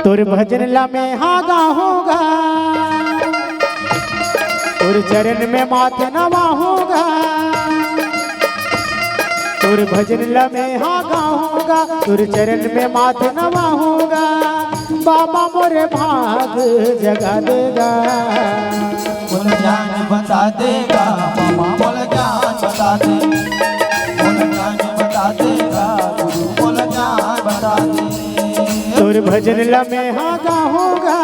तुर भजन ला में हाँ गाऊंगा, तुर चरण में माथे नवाऊंगा, तुर भजन ला में हाँ गाऊंगा, तुर चरण में माथे नवाऊंगा। बाबा मोरे भाग जगा देगा, बोल ज्ञान बता देगा बाबा, बोल ज्ञान बता दे, बोल ज्ञान बता देगा गुरु, बोल ज्ञान बता दे। तुर भजन ला में हाँ गाऊंगा,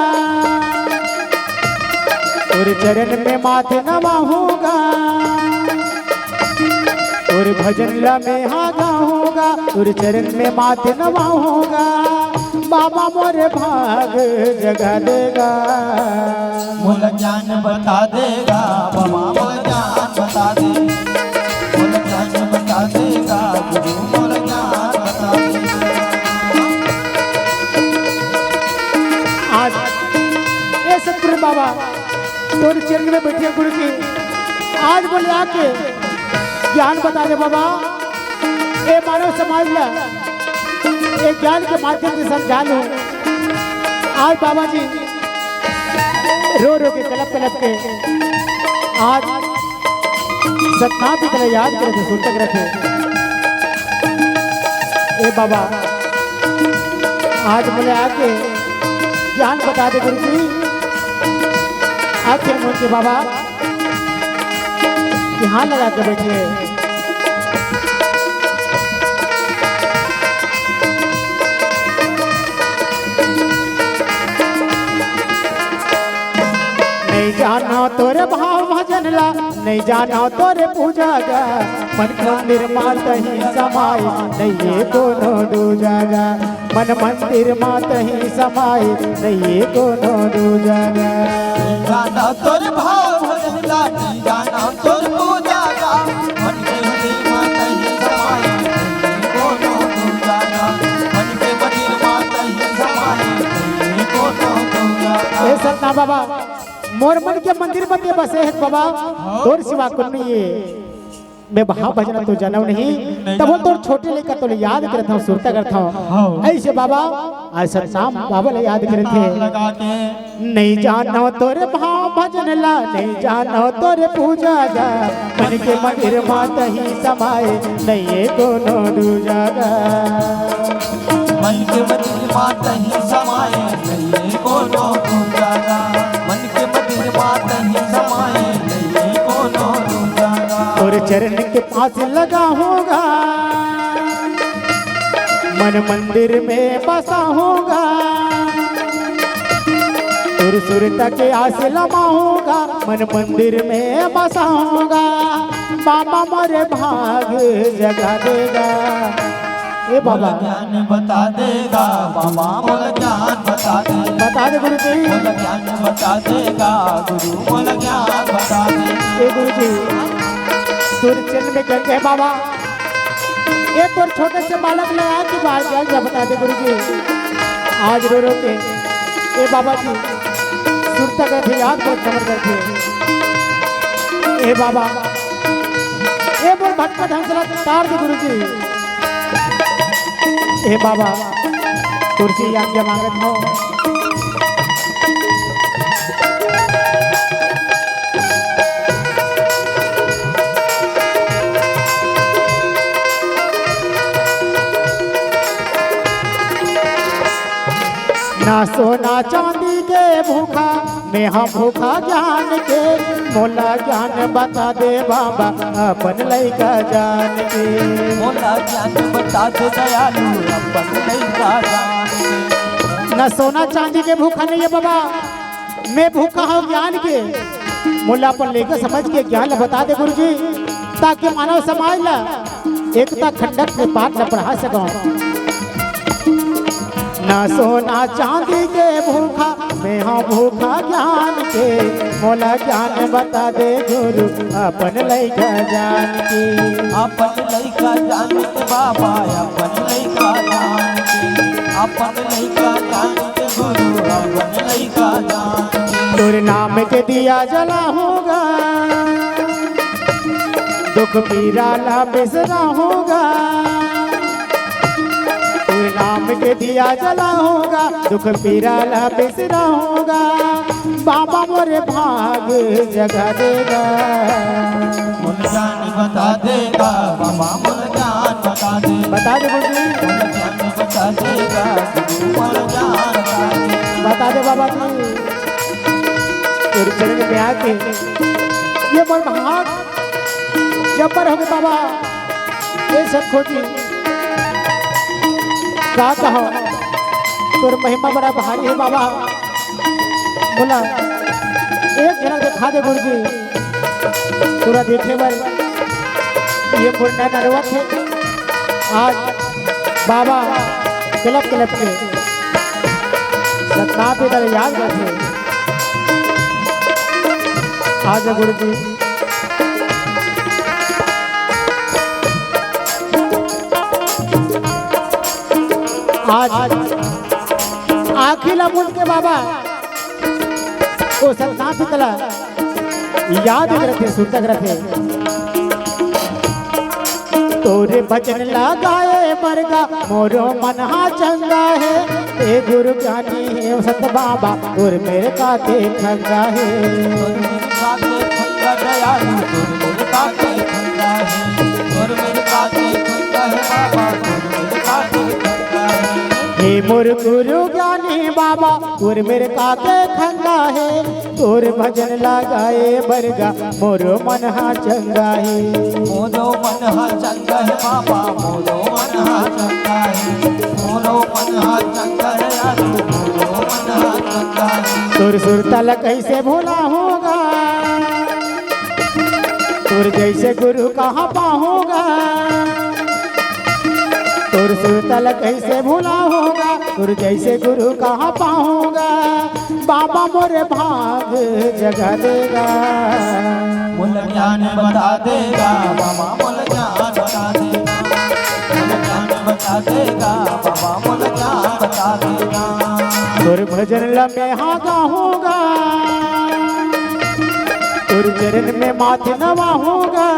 तुर चरण में माथे नवाऊंगा, तुर भजन ला में हाँ गाऊंगा, तुर चरण में माथे नवाऊंगा। बाबा मोरे भाग जगा देगा, बोल ज्ञान बता देगा बाबा, बोल ज्ञान बता दे, बोल ज्ञान बता देगा गुरु, बोल ज्ञान बता दे। आज ये सतगुरु बाबा तोरे चरण में बैठे गुरु जी, आज बोले आके ज्ञान बता दे बाबा। ये मानव समाज ला एक ज्ञान के माध्यम से समझा लो। आज बाबा जी रो रो के कलप कलप के आज सतनाम की तरह याद करे थे, सुनते रखे। ए बाबा आज बोले आके ज्ञान बता दे गुरु जी। आखिर मुझे बाबा यहाँ लगा के बैठे। नहीं जाना तोरे भाव भजन ला, नहीं जाना तोरे पूजा गा, मन मंदिर मात ही समाए नहीं ये दोनों दूजागा, मन मंदिर मात ही समाए नहीं ये दोनों दूजागा। जाना तोरे भाव भजन ला, नहीं जाना तोरे पूजा गा, मन मंदिर मात ही समाए नहीं दोनों दूजागा, मन के मंदिर मात ही समाए नहीं दोनों दूजागा। ए सतना बाबा मोर मन के मंदिर बते बसे है बाबा, तोर सिवा कुन नहीं है। मैं भाव भजना तो जानव नहीं, तब वो तोर छोटे लेकर तो याद करता हूँ, सुनता करता हूँ। ऐसे बाबा आज सतनाम बाबा ले याद करे थे। नहीं जानो तोरे भाव भजन ला, नहीं जानो तोरे पूजा गा, मन के मंदिर मात ही समाए नहीं ये दोनों दूजागा, मन के मंदिर मात ही समाए नहीं ये दोनों दूजागा, मन के मंदिर मात ही समाए नहीं ये दोनों दूजागा। और चरण के पास लगा होगा, मन मंदिर में बसा होगा, सुर सुरता के आस लमा होगा, मन मंदिर में बसा होगा। बाबा मोरे भाग जगा देगा। ए बाबा ज्ञान बता देगा बाबा, बोल ज्ञान बता दे, बता दे गुरु जी, बोल ज्ञान बता देगा गुरु, बोल ज्ञान बता दे। ए गुरु जी तुर चरण में करके बाबा ये तो छोटे से बालक लगा कि बाहर क्या बता दे गुरु जी। आज रो रो के ए बाबा जी सुरता करते याद कर समझ करते। ए बाबा ए बोल भटका हंसला तार दे गुरु जी। ए बाबा तुरसी आज्ञा मांगत हो, ना सोना चांदी के भूखा मैं हम भूखा ज्ञान के, मोला ज्ञान बता दे बाबा अपन लइका जान के, मोला ज्ञान बता दे दयालु अपन लइका जान के। ना सोना चांदी के भूखा नहीं है बाबा, मैं भूखा हूँ ज्ञान के। मोला अपन लेकर समझ के ज्ञान बता दे गुरु जी, ताकि मानव समाज ला एकता खंडक में पाठ न पढ़ा सकूं। ना सोना चांदी के भूखा मैं हाँ भूखा ज्ञान के, मोला ज्ञान बता दे गुरु अपन लइका जान के, अपन लइका जान के बाबा, अपन लइका जान के, अपन लइका जान के गुरु, अपन लइका जान के। तोर नाम के दिया जला होगा, दुख पीरा ला बिसरा होगा, तोर नाम के दिया जलाऊंगा, दुख पीरा ला बिसराऊंगा, बाबा मोरे भाग जगा देगा। मुल ज्ञान बता देगा बाबा, मुल ज्ञान बता देगा, बता दे गुरुजी, मुल ज्ञान बता देगा गुरु, मुल ज्ञान बता दे बाबा जी। तेरे चरण में आके ये मन भाग जब पर होगे बाबा, ये सब खोजी का कहो, तोर महिमा बड़ा भारी है बाबा। बोला एक झलक दिखा दे गुरुजी, पूरा देखने पर ये मुंडा नरवत है। आज बाबा कलप कलप के सतना पे दर याद रखे। आज गुरुजी आज आखिर मुझ के बाबा को सतना पे तला याद रखे, सुनता रखे। तोरे भजन लगाए मरगा मोरो मन हा चंगा है, ते गुरु ज्ञानी है सत बाबा और मेरे काते खंगा है। हे मोर गुरु ज्ञानी बाबा और मेरे काते खंगा है, तोर भजन लगाए बरगा मोरो मन हा चंगा है। मोरो मन हा चंगा है बाबा, मोरो मन हा चंगा है, मोरो मन हा चंगा है यारो, मोरो मन हा चंगा है। तुर सुरतल कैसे भूला होगा, तुर जैसे गुरु कहाँ पाऊंगा, तुर सुरतल कैसे भूला होगा, तुर जैसे गुरु कहाँ पाऊंगा, बाबा मोरे भाग जगा देगा। मुल ज्ञान बता देगा बाबा, मुल ज्ञान बता देगा, मुल ज्ञान बता देगा बाबा, मुल ज्ञान बता देगा। तुर भजन लम्हे हाँ गाऊंगा, तुर चरण में माथे नवाऊंगा,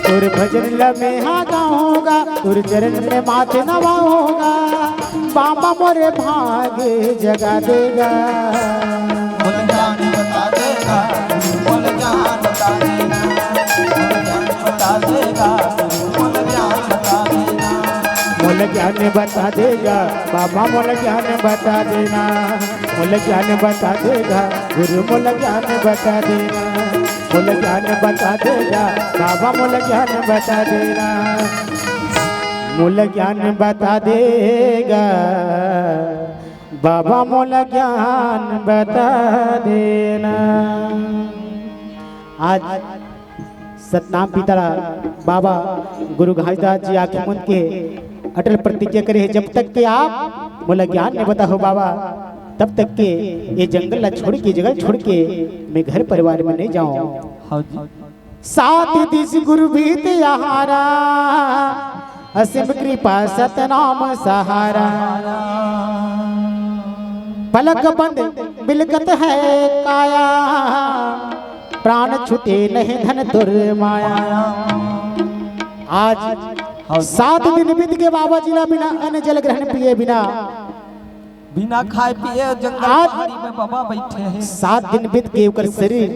तुर भजन लम्हे हाँ गाऊंगा, तुर चरण में माथे नवाऊंगा, बाबा मोरे भाग जगा देगा। मुल ज्ञान बता देगा, मुल ज्ञान बता देगा, मुल ज्ञान बता देगा, मुल ज्ञान बता देगा। मुल ज्ञान बता देगा बाबा, मुल ज्ञान बता देना, मुल ज्ञान बता देगा गुरु, मुल ज्ञान बता देना, मुल ज्ञान बता देगा बाबा, मुल ज्ञान बता देना, मुल ज्ञान बता देगा बाबा, मुल ज्ञान बता देना। आज सतनाम पिता बाबा गुरु घासदास जी आंखें मूंद के अटल प्रतिज्ञा करे है, जब तक के आप मुला ज्ञान नहीं बता हो बाबा, तब तक के ये जंगल छोड़ के, जगह छोड़ के मैं घर परिवार में नहीं जाऊं। सात दिस गुरु भीत यहारा, असीम कृपा सतनाम सहारा, पलक बंद बिलकत है काया, प्राण छुटे नहीं धन दुर्माया। आज 7 दिन बीत के बाबा जिला बिना अन्न जल ग्रहण पिए बिना, बिना खाए पिए जंगल पहाड़ी में बाबा बैठे हैं। 7 दिन बीत के ओकर शरीर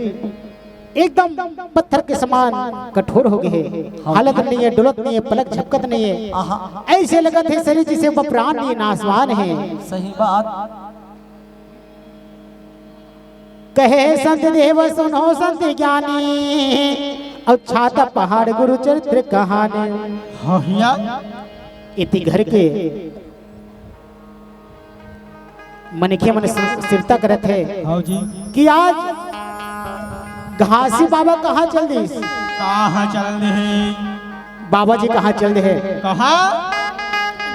एकदम पत्थर के समान कठोर हो गए हैं, हालत नहीं है, डुलत नहीं है, पलक झपकत नहीं है, ऐसे लगत है शरीर जिसे वो प्राण नहीं नासवान है। सही बात कहे संत देव सुनो संत ज्ञानी, और छाता पहाड़ गुरु चरित्र कहानी। इति घर के मनखे मन स्थिरता करत है कि आज घासी बाबा कहाँ चल दी, कहाँ चल रहे बाबा जी कहाँ चल रहे, कहाँ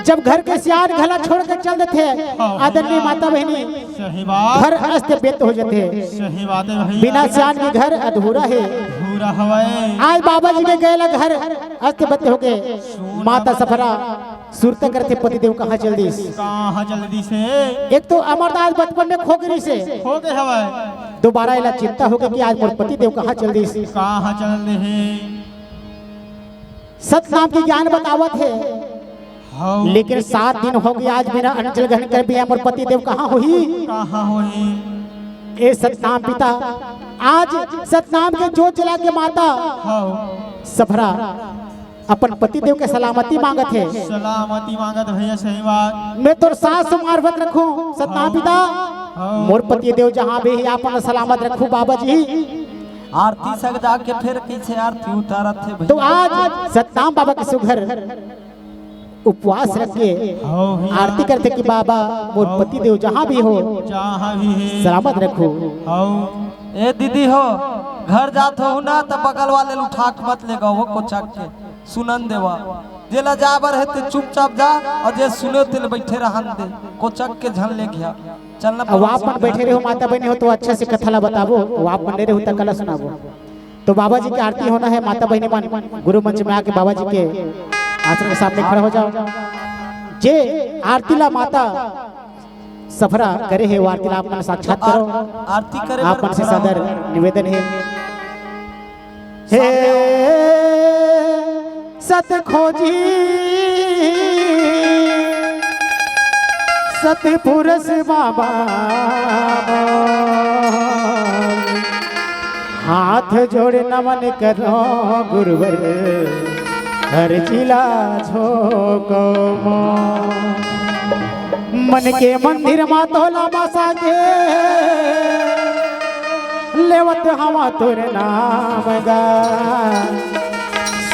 जब घर के सियार घला छोड़ कर चल देते आदरणीय माता बहनी, सही बात, घर अस्त व्यस्त हो जाते हैं। सही बात है भैया, बिना सियार के घर अधूरा है। पूरा हवाए आज बाबा जी के गए घर अस्त व्यस्त हो गए। माता सफरा सुरते करते पतिदेव कहाँ चल दी, कहाँ जल्दी से एक तो अमरदास बचपन में खो गई से हो गए हवाए, दोबारा इला चिंता हो गई कि आज मोर पतिदेव कहाँ चल दी। कहाँ चल रहे सत नाम की ज्ञान बतावत है, हाँ लेकिन 7 दिन हो गए आज बिना अन्न जल ग्रहण कर भी मोर पति देव कहाँ हुई। कहाँ होई ए सतनाम पिता आज सतनाम के जोत जला के माता हाँ सफरा अपन पति देव के सलामती मांगत है। सलामती मांगत भैया सही बात। मैं तोर सास मार्फत रखूं सतनाम पिता मोर पति देव जहाँ भी है अपन सलामत रखूं बाबा जी। आरती सगदा के फिर पीछे आरती उतारत थे भैया। तो आज सतनाम बाबा के सुघर उपवास रख के आरती करते कि बाबा मोर पति देव जहाँ भी हो जहाँ भी है सलामत रखो। ए दीदी हो घर जात हो ना तो बगल वाले उठाक मत ले गो को चक के सुनन देवा जेला जाबर है ते चुपचाप जा और जे सुने ते बैठे रहन दे को चक के झन ले गया चलना। अब आप मन बैठे रहो माता बहने हो तो अच्छा से कथा ला बताबो। आप मन रहे हो तो कला सुनाबो। तो बाबा जी की आरती होना है माता बहने मन गुरु मंच में आके बाबा जी के आश्रम के सामने खड़ा हो जाओ। जे आरती ला माता सफरा करे है वो आरती ला आप साक्षात करो। आरती करे आप मन से सादर निवेदन है। हे सत खोजी सतपुरुष बाबा हाथ जोड़ नमन करो गुरुवर हर जिला झोंको मन के मंदिर मा तोला मासा के लेवत हवा तुर नाम गा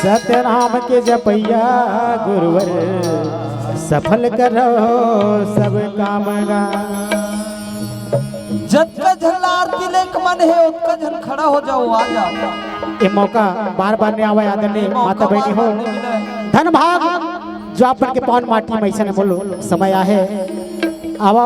सतनाम के जपैया गुरुवर सफल करो सब काम गा। जब का झल आरती लेक मन है उसका झन खड़ा हो जाओ आ जाओ। ये मौका बार बार नहीं आवा आदरणीय माता बहनी हो धन भाग जो अपन के पौन माटी में ऐसा बोलो समय आहे आवा।